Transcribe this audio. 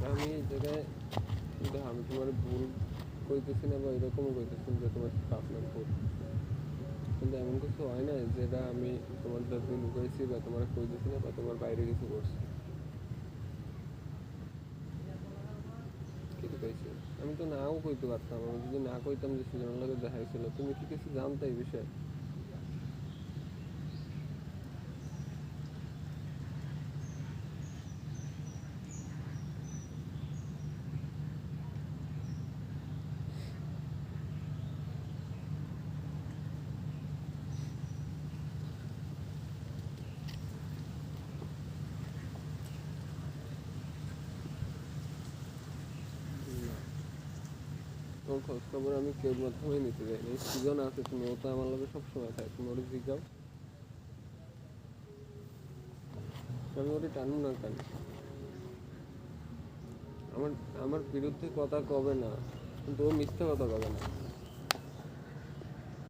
আমি এই জায়গায় কিন্তু আমি তোমার ভুল কইতেছি না বা এরকমও কইতেছি না যে তোমার আপনার ভুল, কিন্তু এমন কিছু হয় না যেটা আমি তোমার কাছে লুকাইছি বা তোমার কইতেছি না বা তোমার বাইরে কিছু করছি। কি লুকাইছি? আমি তো নাও কইতে পারতাম, আমি যদি না কইতাম যে সুজনের লগে দেখাইছিল, তুমি কি কিছু জানতে এই বিষয়ে? না, তোমার খোঁজ খবর আমি কেউর মাধ্যমেই নিতে যাইনি। সুজন আছে, তুমি ও তো আমার লগে সবসময় থাকে, তুমি ওরে জিগাও। আমি ওরে টানু না কেন? আমার আমার বিরুদ্ধে কথা কবে না, কিন্তু ও মিথ্যা কথা কবে না।